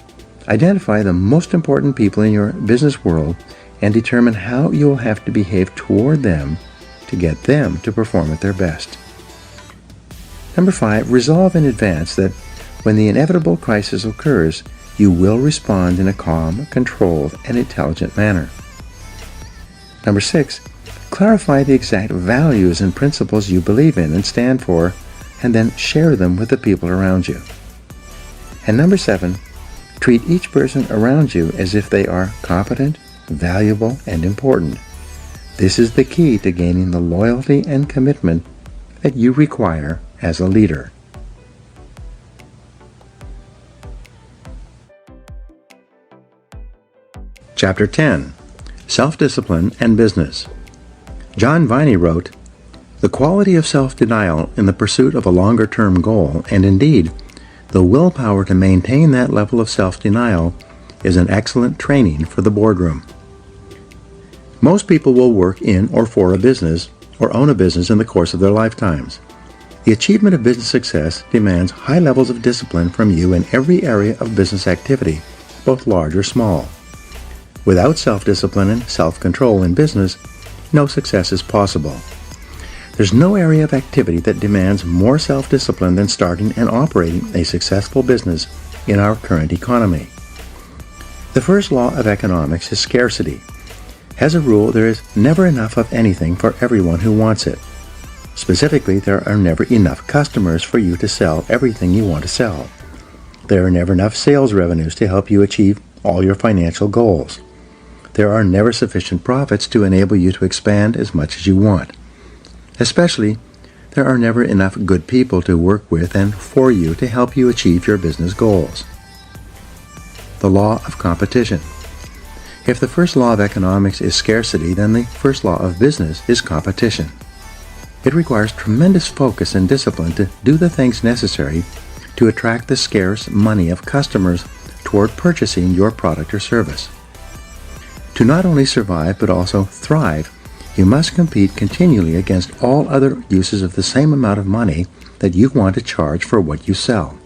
identify the most important people in your business world and determine how you will have to behave toward them to get them to perform at their best. Number 5, resolve in advance that when the inevitable crisis occurs, you will respond in a calm, controlled, and intelligent manner. Number 6, clarify the exact values and principles you believe in and stand for, and then share them with the people around you. And number 7, treat each person around you as if they are competent, valuable, and important. This is the key to gaining the loyalty and commitment that you require as a leader. Chapter 10. Self-Discipline and Business. John Viney wrote, "The quality of self-denial in the pursuit of a longer-term goal, and indeed, the willpower to maintain that level of self-denial, is an excellent training for the boardroom." Most people will work in or for a business or own a business in the course of their lifetimes. The achievement of business success demands high levels of discipline from you in every area of business activity, both large or small. Without self-discipline and self-control in business, no success is possible. There's no area of activity that demands more self-discipline than starting and operating a successful business in our current economy. The first law of economics is scarcity. As a rule, there is never enough of anything for everyone who wants it. Specifically, there are never enough customers for you to sell everything you want to sell. There are never enough sales revenues to help you achieve all your financial goals. There are never sufficient profits to enable you to expand as much as you want. Especially, there are never enough good people to work with and for you to help you achieve your business goals. The law of competition. If the first law of economics is scarcity, then the first law of business is competition. It requires tremendous focus and discipline to do the things necessary to attract the scarce money of customers toward purchasing your product or service. To not only survive but also thrive, you must compete continually against all other uses of the same amount of money that you want to charge for what you sell.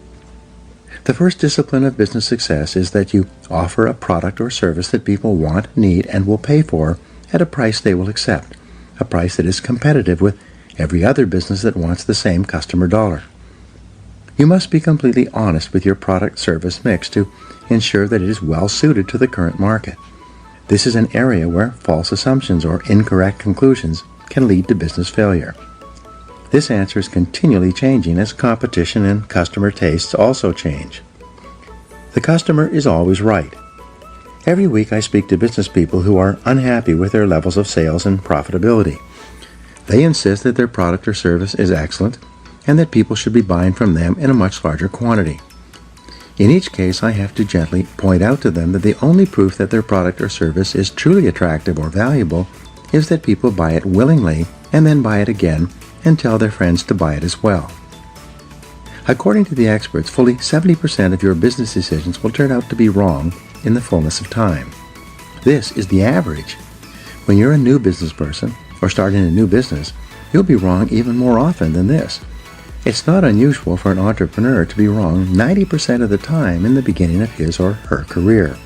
The first discipline of business success is that you offer a product or service that people want, need, and will pay for at a price they will accept, a price that is competitive with every other business that wants the same customer dollar. You must be completely honest with your product-service mix to ensure that it is well suited to the current market. This is an area where false assumptions or incorrect conclusions can lead to business failure. This answer is continually changing as competition and customer tastes also change. The customer is always right. Every week I speak to business people who are unhappy with their levels of sales and profitability. They insist that their product or service is excellent and that people should be buying from them in a much larger quantity. In each case, I have to gently point out to them that the only proof that their product or service is truly attractive or valuable is that people buy it willingly and then buy it again and tell their friends to buy it as well. According to the experts, fully 70% of your business decisions will turn out to be wrong in the fullness of time. This is the average. When you're a new business person or starting a new business, you'll be wrong even more often than this. It's not unusual for an entrepreneur to be wrong 90% of the time in the beginning of his or her career.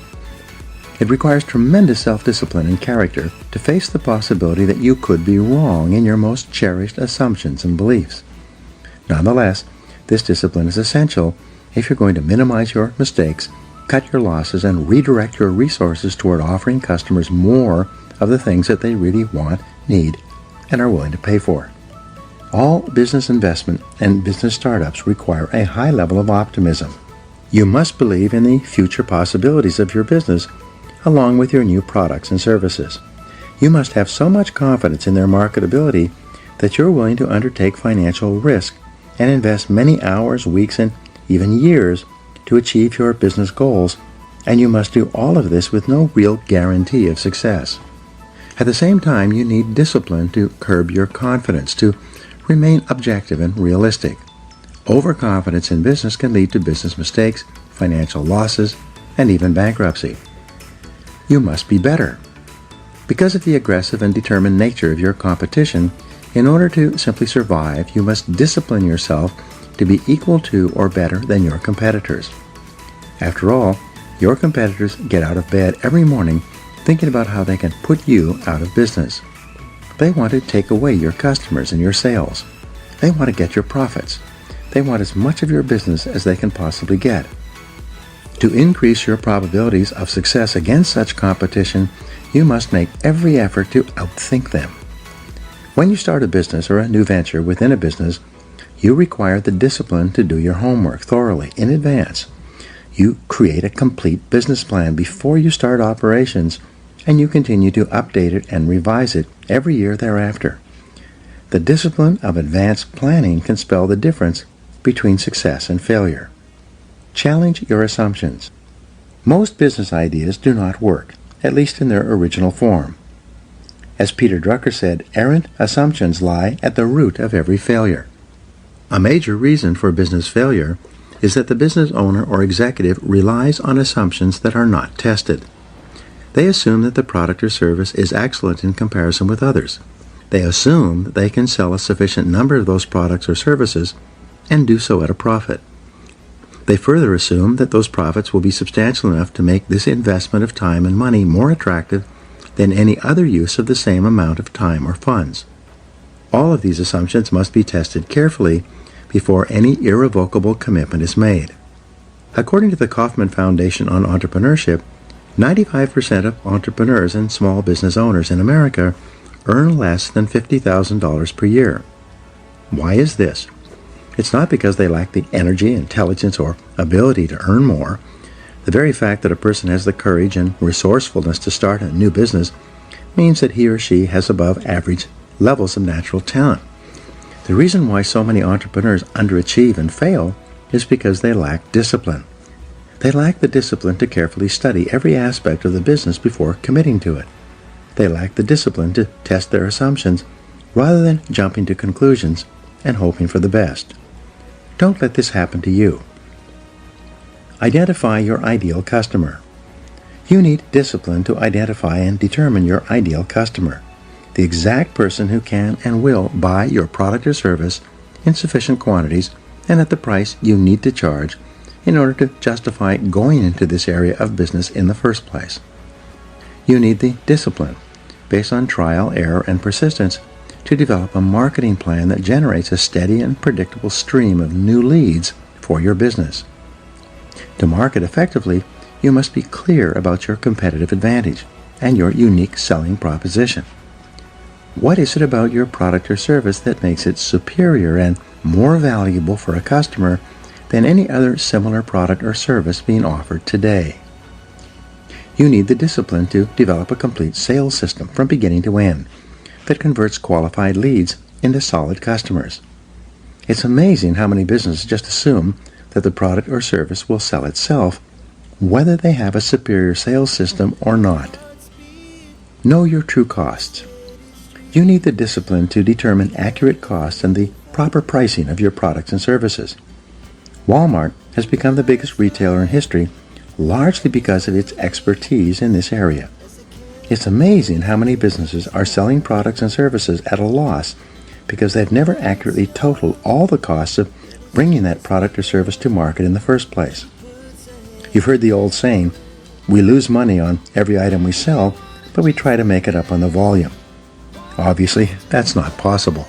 It requires tremendous self-discipline and character to face the possibility that you could be wrong in your most cherished assumptions and beliefs. Nonetheless, this discipline is essential if you're going to minimize your mistakes, cut your losses, and redirect your resources toward offering customers more of the things that they really want, need, and are willing to pay for. All business investment and business startups require a high level of optimism. You must believe in the future possibilities of your business along with your new products and services. You must have so much confidence in their marketability that you're willing to undertake financial risk and invest many hours, weeks, and even years to achieve your business goals, and you must do all of this with no real guarantee of success. At the same time, you need discipline to curb your confidence, to remain objective and realistic. Overconfidence in business can lead to business mistakes, financial losses, and even bankruptcy. You must be better. Because of the aggressive and determined nature of your competition, in order to simply survive, you must discipline yourself to be equal to or better than your competitors. After all, your competitors get out of bed every morning thinking about how they can put you out of business. They want to take away your customers and your sales. They want to get your profits. They want as much of your business as they can possibly get. To increase your probabilities of success against such competition, you must make every effort to outthink them. When you start a business or a new venture within a business, you require the discipline to do your homework thoroughly in advance. You create a complete business plan before you start operations, and you continue to update it and revise it every year thereafter. The discipline of advanced planning can spell the difference between success and failure. Challenge your assumptions. Most business ideas do not work, at least in their original form. As Peter Drucker said, errant assumptions lie at the root of every failure. A major reason for business failure is that the business owner or executive relies on assumptions that are not tested. They assume that the product or service is excellent in comparison with others. They assume that they can sell a sufficient number of those products or services and do so at a profit. They further assume that those profits will be substantial enough to make this investment of time and money more attractive than any other use of the same amount of time or funds. All of these assumptions must be tested carefully before any irrevocable commitment is made. According to the Kauffman Foundation on Entrepreneurship, 95% of entrepreneurs and small business owners in America earn less than $50,000 per year. Why is this? It's not because they lack the energy, intelligence, or ability to earn more. The very fact that a person has the courage and resourcefulness to start a new business means that he or she has above average levels of natural talent. The reason why so many entrepreneurs underachieve and fail is because they lack discipline. They lack the discipline to carefully study every aspect of the business before committing to it. They lack the discipline to test their assumptions rather than jumping to conclusions and hoping for the best. Don't let this happen to you. Identify your ideal customer. You need discipline to identify and determine your ideal customer, the exact person who can and will buy your product or service in sufficient quantities and at the price you need to charge in order to justify going into this area of business in the first place. You need the discipline, based on trial, error, and persistence, to develop a marketing plan that generates a steady and predictable stream of new leads for your business. To market effectively, you must be clear about your competitive advantage and your unique selling proposition. What is it about your product or service that makes it superior and more valuable for a customer than any other similar product or service being offered today? You need the discipline to develop a complete sales system from beginning to end that converts qualified leads into solid customers. It's amazing how many businesses just assume that the product or service will sell itself, whether they have a superior sales system or not. Know your true costs. You need the discipline to determine accurate costs and the proper pricing of your products and services. Walmart has become the biggest retailer in history, largely because of its expertise in this area. It's amazing how many businesses are selling products and services at a loss because they've never accurately totaled all the costs of bringing that product or service to market in the first place. You've heard the old saying, we lose money on every item we sell, but we try to make it up on the volume. Obviously, that's not possible.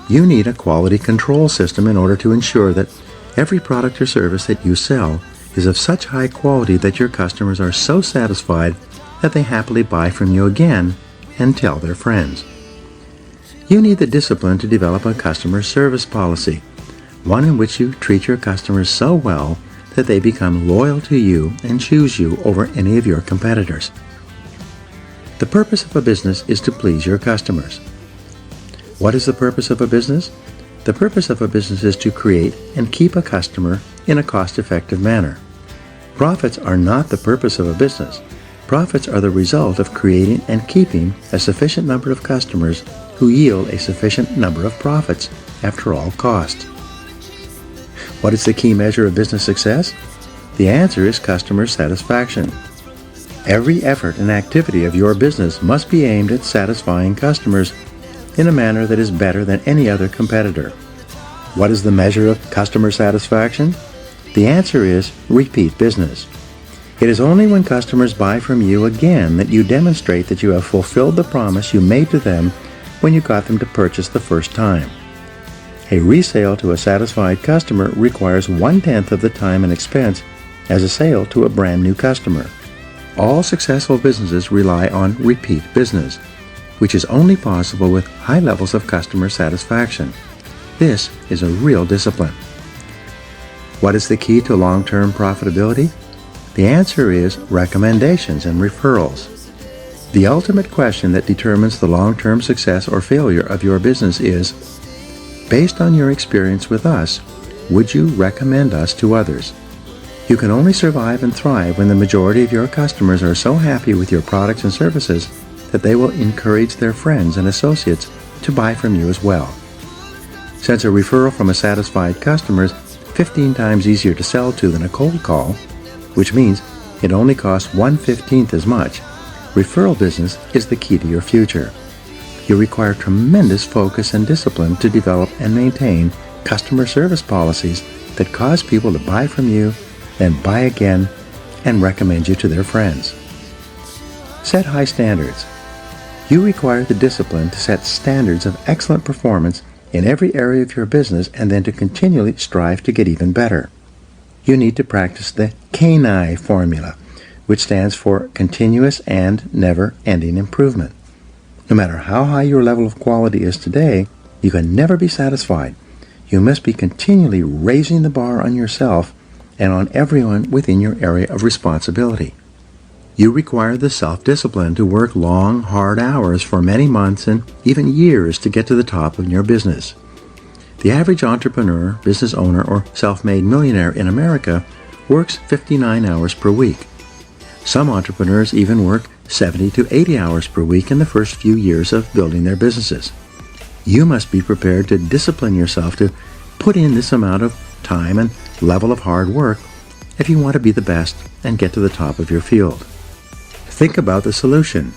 You need a quality control system in order to ensure that every product or service that you sell is of such high quality that your customers are so satisfied that they happily buy from you again and tell their friends. You need the discipline to develop a customer service policy, one in which you treat your customers so well that they become loyal to you and choose you over any of your competitors. The purpose of a business is to please your customers. What is the purpose of a business? The purpose of a business is to create and keep a customer in a cost-effective manner. Profits are not the purpose of a business. Profits are the result of creating and keeping a sufficient number of customers who yield a sufficient number of profits after all costs. What is the key measure of business success? The answer is customer satisfaction. Every effort and activity of your business must be aimed at satisfying customers in a manner that is better than any other competitor. What is the measure of customer satisfaction? The answer is repeat business. It is only when customers buy from you again that you demonstrate that you have fulfilled the promise you made to them when you got them to purchase the first time. A resale to a satisfied customer requires 1/10 of the time and expense as a sale to a brand new customer. All successful businesses rely on repeat business, which is only possible with high levels of customer satisfaction. This is a real discipline. What is the key to long-term profitability? The answer is recommendations and referrals. The ultimate question that determines the long-term success or failure of your business is, based on your experience with us, would you recommend us to others? You can only survive and thrive when the majority of your customers are so happy with your products and services that they will encourage their friends and associates to buy from you as well. Since a referral from a satisfied customer is 15 times easier to sell to than a cold call, which means it only costs 1/15 as much, referral business is the key to your future. You require tremendous focus and discipline to develop and maintain customer service policies that cause people to buy from you, then buy again, and recommend you to their friends. Set high standards. You require the discipline to set standards of excellent performance in every area of your business and then to continually strive to get even better. You need to practice the CANI formula, which stands for continuous and never-ending improvement. No matter how high your level of quality is today, you can never be satisfied. You must be continually raising the bar on yourself and on everyone within your area of responsibility. You require the self-discipline to work long, hard hours for many months and even years to get to the top of your business. The average entrepreneur, business owner, or self-made millionaire in America works 59 hours per week. Some entrepreneurs even work 70 to 80 hours per week in the first few years of building their businesses. You must be prepared to discipline yourself to put in this amount of time and level of hard work if you want to be the best and get to the top of your field. Think about the solution.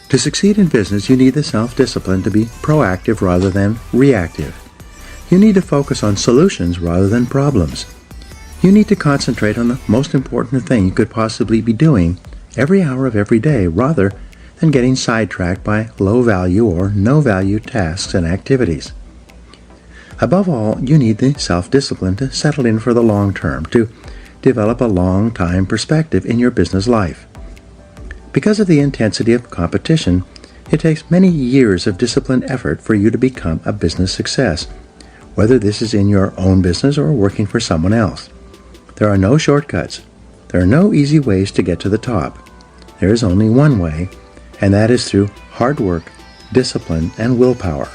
To succeed in business, you need the self-discipline to be proactive rather than reactive. You need to focus on solutions rather than problems. You need to concentrate on the most important thing you could possibly be doing every hour of every day rather than getting sidetracked by low-value or no-value tasks and activities. Above all, you need the self-discipline to settle in for the long term, to develop a long-time perspective in your business life. Because of the intensity of competition, it takes many years of disciplined effort for you to become a business success, whether this is in your own business or working for someone else. There are no shortcuts. There are no easy ways to get to the top. There is only one way, and that is through hard work, discipline, and willpower.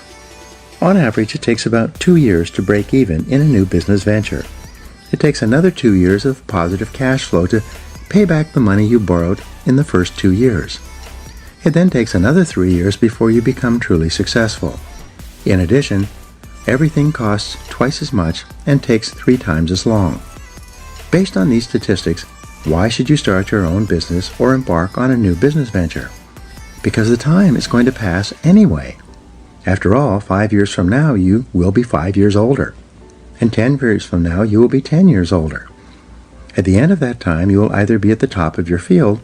On average, it takes about 2 years to break even in a new business venture. It takes another 2 years of positive cash flow to pay back the money you borrowed in the first 2 years. It then takes another 3 years before you become truly successful. In addition, everything costs twice as much and takes 3 times as long. Based on these statistics, why should you start your own business or embark on a new business venture? Because the time is going to pass anyway. After all, 5 years from now, you will be 5 years older. And 10 years from now, you will be 10 years older. At the end of that time, you will either be at the top of your field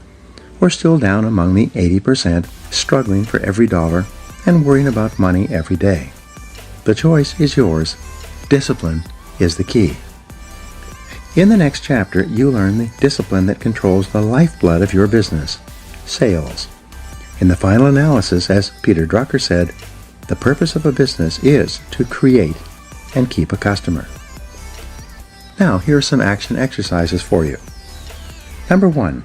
or still down among the 80% struggling for every dollar and worrying about money every day. The choice is yours. Discipline is the key. In the next chapter, you learn the discipline that controls the lifeblood of your business, sales. In the final analysis, as Peter Drucker said, the purpose of a business is to create and keep a customer. Now, here are some action exercises for you. Number 1,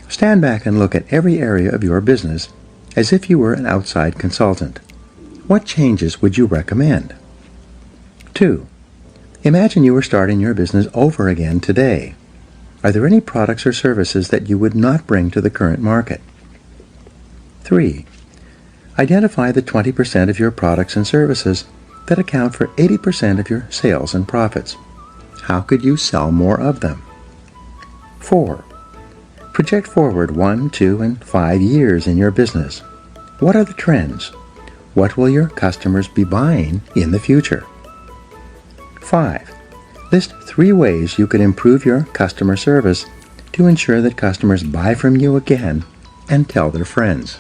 stand back and look at every area of your business as if you were an outside consultant. What changes would you recommend? 2, imagine you were starting your business over again today. Are there any products or services that you would not bring to the current market? 3, identify the 20% of your products and services that account for 80% of your sales and profits. How could you sell more of them? 4, project forward 1, 2, and 5 years in your business. What are the trends? What will your customers be buying in the future? 5, list 3 ways you could improve your customer service to ensure that customers buy from you again and tell their friends.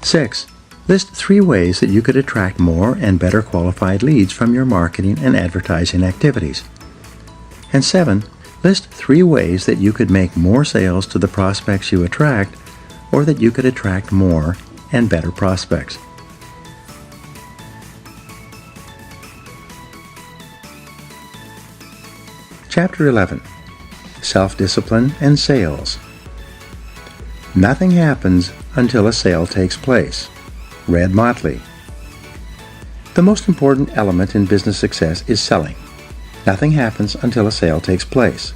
6, list 3 ways that you could attract more and better qualified leads from your marketing and advertising activities. And 7, list 3 ways that you could make more sales to the prospects you attract, or that you could attract more and better prospects. Chapter 11, Self-Discipline and Sales. Nothing happens until a sale takes place. Red Motley. The most important element in business success is selling. Nothing happens until a sale takes place.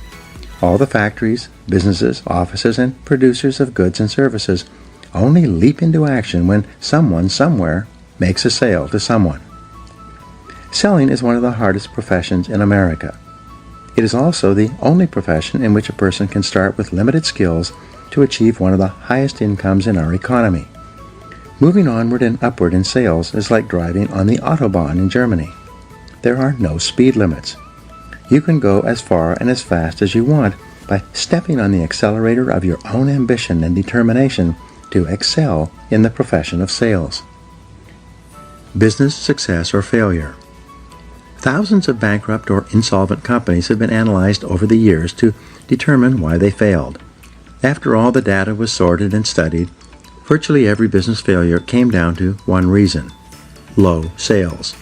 All the factories, businesses, offices, and producers of goods and services only leap into action when someone somewhere makes a sale to someone. Selling is one of the hardest professions in America. It is also the only profession in which a person can start with limited skills to achieve one of the highest incomes in our economy. Moving onward and upward in sales is like driving on the Autobahn in Germany. There are no speed limits. You can go as far and as fast as you want by stepping on the accelerator of your own ambition and determination to excel in the profession of sales. Business success or failure. Thousands of bankrupt or insolvent companies have been analyzed over the years to determine why they failed. After all the data was sorted and studied, virtually every business failure came down to one reason: low sales.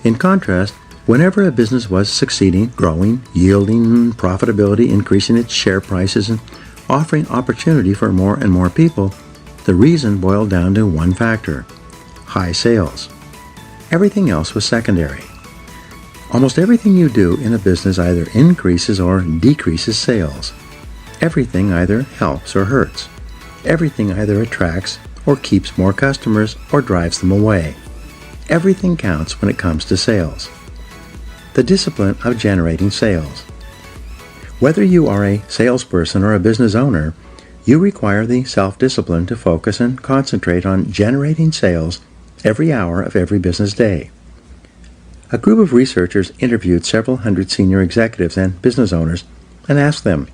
In contrast, whenever a business was succeeding, growing, yielding profitability, increasing its share prices, and offering opportunity for more and more people, the reason boiled down to one factor: high sales. Everything else was secondary. Almost everything you do in a business either increases or decreases sales. Everything either helps or hurts. Everything either attracts or keeps more customers or drives them away. Everything counts when it comes to sales. The discipline of generating sales. Whether you are a salesperson or a business owner, you require the self-discipline to focus and concentrate on generating sales every hour of every business day. A group of researchers interviewed several hundred senior executives and business owners and asked them,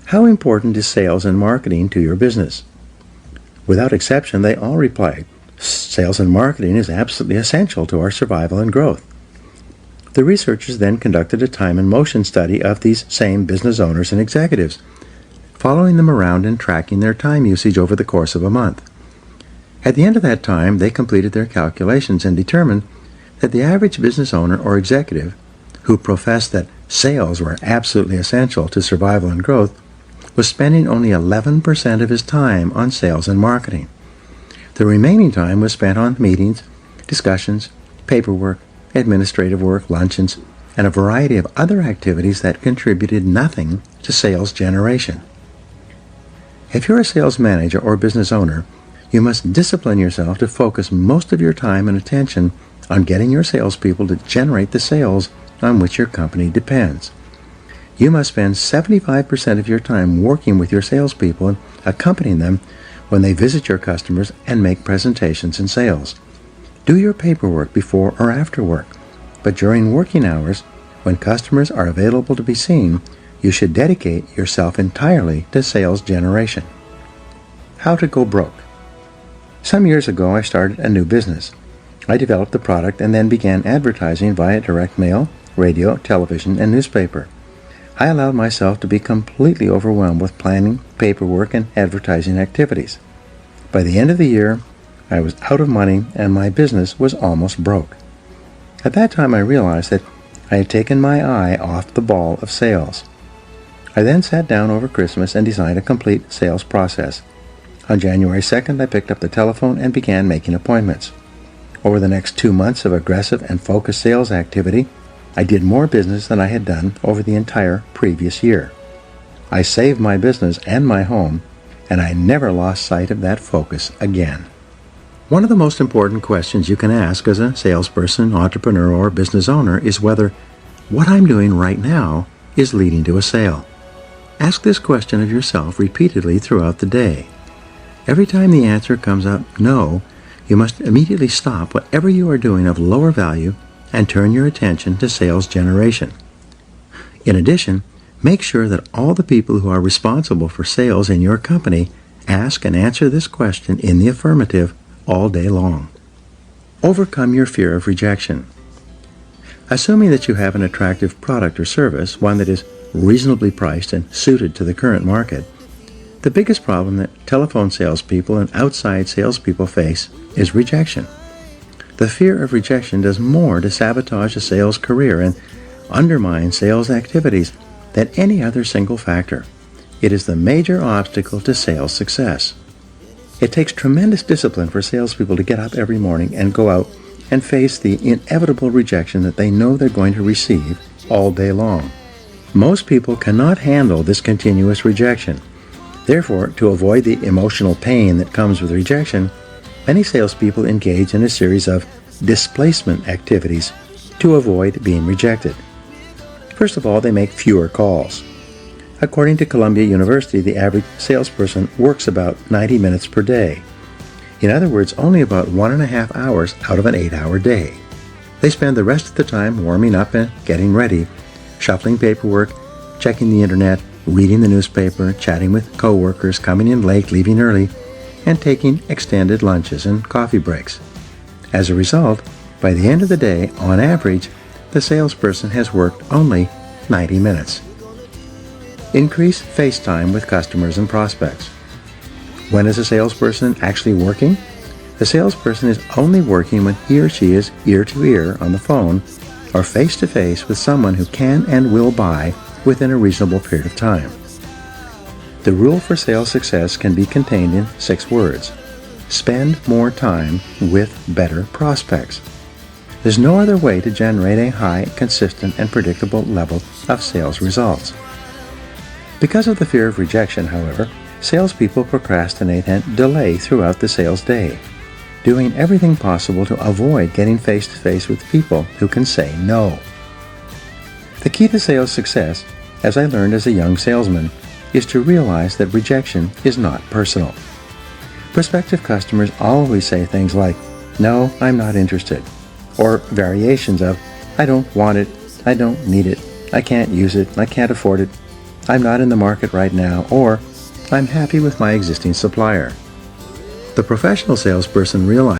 "How important is sales and marketing to your business?" Without exception, they all replied, "Sales and marketing is absolutely essential to our survival and growth." The researchers then conducted a time and motion study of these same business owners and executives, following them around and tracking their time usage over the course of a month. At the end of that time, they completed their calculations and determined that the average business owner or executive who professed that sales were absolutely essential to survival and growth was spending only 11% of his time on sales and marketing. The remaining time was spent on meetings, discussions, paperwork, administrative work, luncheons, and a variety of other activities that contributed nothing to sales generation. If you're a sales manager or business owner, you must discipline yourself to focus most of your time and attention on getting your salespeople to generate the sales on which your company depends. You must spend 75% of your time working with your salespeople and accompanying them when they visit your customers and make presentations and sales. Do your paperwork before or after work, but during working hours, when customers are available to be seen, you should dedicate yourself entirely to sales generation. How to go broke. Some years ago, I started a new business. I developed the product and then began advertising via direct mail, radio, television, and newspaper. I allowed myself to be completely overwhelmed with planning, paperwork, and advertising activities. By the end of the year, I was out of money and my business was almost broke. At that time, I realized that I had taken my eye off the ball of sales. I then sat down over Christmas and designed a complete sales process. On January 2nd, I picked up the telephone and began making appointments. Over the next 2 months of aggressive and focused sales activity, I did more business than I had done over the entire previous year. I saved my business and my home, and I never lost sight of that focus again. One of the most important questions you can ask as a salesperson, entrepreneur, or business owner is whether what I'm doing right now is leading to a sale. Ask this question of yourself repeatedly throughout the day. Every time the answer comes up no, you must immediately stop whatever you are doing of lower value and turn your attention to sales generation. In addition, make sure that all the people who are responsible for sales in your company ask and answer this question in the affirmative all day long. Overcome your fear of rejection. Assuming that you have an attractive product or service, one that is reasonably priced and suited to the current market, the biggest problem that telephone salespeople and outside salespeople face is rejection. The fear of rejection does more to sabotage a sales career and undermine sales activities than any other single factor. It is the major obstacle to sales success. It takes tremendous discipline for salespeople to get up every morning and go out and face the inevitable rejection that they know they're going to receive all day long. Most people cannot handle this continuous rejection. Therefore, to avoid the emotional pain that comes with rejection, many salespeople engage in a series of displacement activities to avoid being rejected. First of all, they make fewer calls. According to Columbia University, the average salesperson works about 90 minutes per day. In other words, only about 1.5 hours out of an 8-hour day. They spend the rest of the time warming up and getting ready, shuffling paperwork, checking the internet, reading the newspaper, chatting with coworkers, coming in late, leaving early, and taking extended lunches and coffee breaks. As a result, by the end of the day, on average, the salesperson has worked only 90 minutes. Increase face time with customers and prospects. When is a salesperson actually working? The salesperson is only working when he or she is ear-to-ear on the phone or face-to-face with someone who can and will buy within a reasonable period of time. The rule for sales success can be contained in 6 words. Spend more time with better prospects. There's no other way to generate a high, consistent, and predictable level of sales results. Because of the fear of rejection, however, salespeople procrastinate and delay throughout the sales day, doing everything possible to avoid getting face-to-face with people who can say no. The key to sales success, as I learned as a young salesman, is to realize that rejection is not personal. Prospective customers always say things like, "No, I'm not interested," or variations of, "I don't want it, I don't need it, I can't use it, I can't afford it, I'm not in the market right now," or "I'm happy with my existing supplier." The professional salesperson realizes